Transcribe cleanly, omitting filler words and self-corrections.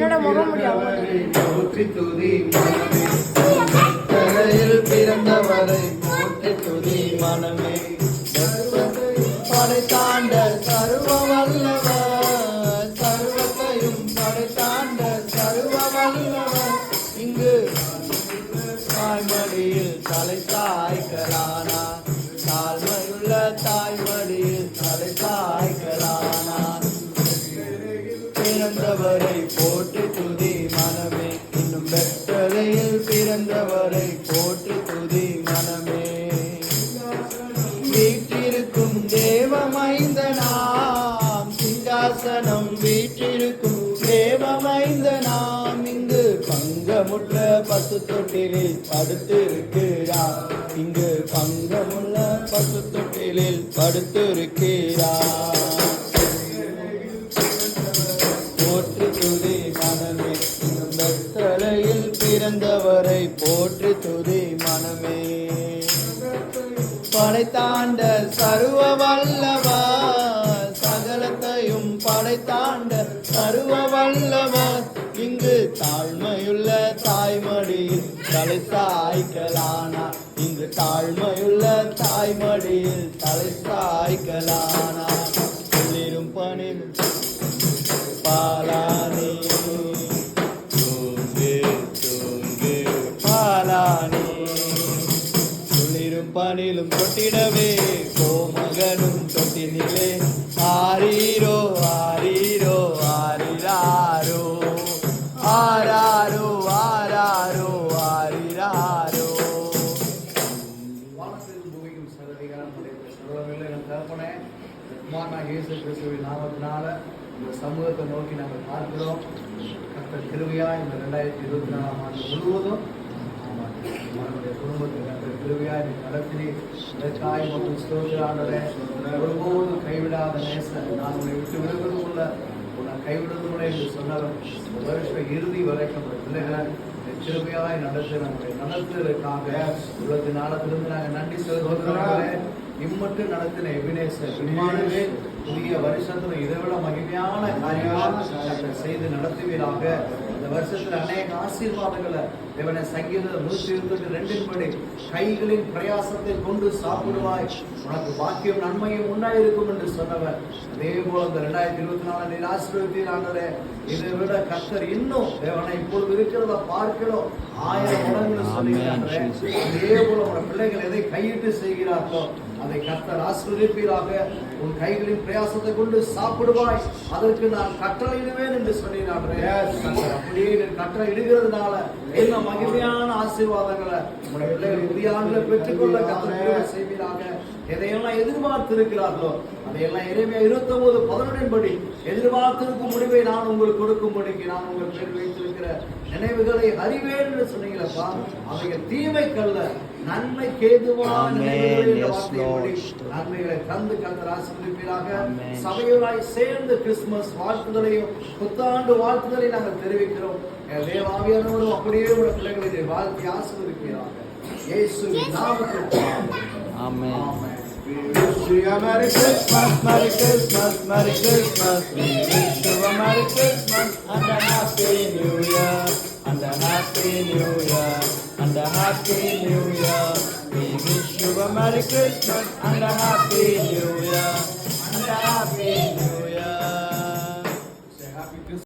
என்னோட முகம் போற்றி துதி மனமே, கரையில் பிறந்தவரை போற்றி துதி மனமே, படைத்தாண்ட சர்வ வல்லவர், சர்வத்தையும் படைத்தாண்ட சர்வ வல்லவர், இங்கு தாய்மடியில் தலை சாய்க்கலானார், தாழ்மையுள்ள தாய்மடியில் தலை சாய்க்கலானார். பிறந்தவரை போற்றி துதி மனமே, இன்னும் பெற்றதையில் பிறந்தவரை போற்றி துதி மனமே. வீற்றிருக்கும் தேவமைந்தனாம், சிங்காசனம் வீற்றிருக்கும் தேவமைந்தனாம், இங்கு பங்கமுள்ள பசு தொட்டிலில் படுத்திருக்கிறார், இங்கு பங்கமுள்ள பசு தொட்டிலில் படுத்திருக்கிறார். போற்றி துதி மனமே, இன்னும் வெத்தலையில் பிறந்தவரை போற்றி துதி மனமே. படைத்தாண்ட சர்வ வல்லவர், சகலத்தையும் படைத்தாண்ட சர்வ வல்லவர், இங்கு தாழ்மையுள்ள தாய்மடியில் தலை சாய்க்கலானார், இங்கு தாழ்மையுள்ள தாய்மடியில் தலை சாய்க்கலானார். சொல்லிரும் பணிலும் பாலானி தூங்கு தூங்கு பாலானி, குளிரும் பனிலும் தொட்டிடவே கோமகனும் தொட்டினிலே, ஆரீரோ ஆரீரோ ஆரிராரோ, ஆராரோ ஆராரோ ஆரிராரோ. வானத்திலும் பூமிக்கும் சர்வதிகாரம் உடையவர் சர்வவல்லவர் எங்கள் தகப்பனே, குமாரனாகிய இயேசு கிறிஸ்துவின் நாமத்தினால இந்த சமூகத்தை நோக்கி நாங்கள் பார்க்கிறோம். கர்த்தர் கிருபையா இந்த 2024 ஆண்டு முழுவதும் நம்முடைய குடும்பத்தை கர்த்தர் கிருபையா நடத்தி இதற்காய் மற்றும் ஸ்தோத்திராண்டவரே, ஒருபோதும் கைவிடாத நேசன், நான் உன்னை விட்டு விடுவதும் உள்ள உன்னை கைவிடுவதும் இல்லை என்று சொன்னவர் இந்த வருஷ இறுதி வரைக்கும் பிள்ளைகளை கிருபையாய் நடத்து நம்முடைய நடத்துவதற்காக உள்ளத்தின் நாளத்திலிருந்து நாங்கள் நன்றி செலுத்துகிறோம். இம்மட்டும் நடத்தின எபினேசர் இம்மானுவே புதிய வருஷத்துல இதைவிட மகிமையான காரியங்களை செய்து நடத்துவீராக. இந்த வருஷத்துல அநேக ஆசீர்வாதங்களை தேவனை சங்கீதம் 122 படி கைகளின் பிரயாசத்தை கொண்டு சாப்பிடுவாய், உனக்கு பாக்கியம் நன்மையும் உண்டாயிருக்கும் என்று சொன்னவர். அதே போல இந்த 2024 ஆசீர்வதித்தீரானே, இதை விட கர்த்தர் இன்னும் தேவனை இப்பொழுது இருக்கிறத பார்க்கிறோம் 1000 மடங்கு சொல்லுகிறாங்க. இதே போல உன பிள்ளைகள் எதை கையிட்டு செய்கிறார்களோ அதை கர்த்தர் ஆசீர்வதிப்பீராக. உன் கைகளின் பிரயாசத்தை கொண்டு சாப்பிடுவாய், அதற்கு நான் கட்டளையிடுவேன் என்று சொன்னீராக. அப்படியே கட்டளை இடுகிறதுனால என்ன மகிமையான ஆசீர்வாதங்களை உங்களுடைய பிள்ளைகள் புதிய ஆண்டுகளை பெற்றுக்கொள்ள கர்த்தர் செய்வீராக. எதையெல்லாம் எதிர்பார்த்து இருக்கிறார்களோ அதையெல்லாம் எரேமியா 29:11 படி எதிர்பார்த்திருக்கும் முடிவை நான் உங்களுக்கு கொடுக்கும்படிக்கு நான் உங்கள் பேர் வைத்திருக்கிற நினைவுகளை அறிவேன் என்று சொன்னீங்களப்பா. அவைகள் தீமைக்கல்ல நன்மைக்கு ஏதுவான நன்மைகளை தந்து கர்த்தர் ஆசீர்வதிப்பீராக. சபையோராய் சேர்ந்து கிறிஸ்துமஸ் வாழ்த்துதலையும் புத்தாண்டு வாழ்த்துதலையும் நாங்கள் தெரிவிக்கிறோம். தேவாவியானவரும் அப்படியே உடைய பிள்ளைகளை வாழ்த்தி ஆசீர்வதிப்பீராக. இயேசுவின் நாமத்தில் ஆமென். We wish you a Merry Christmas, Merry Christmas, Merry Christmas. We wish you a Merry Christmas and a Happy New Year, and a Happy New Year, and a Happy New Year. We wish you a Merry Christmas and a Happy New Year, and a Happy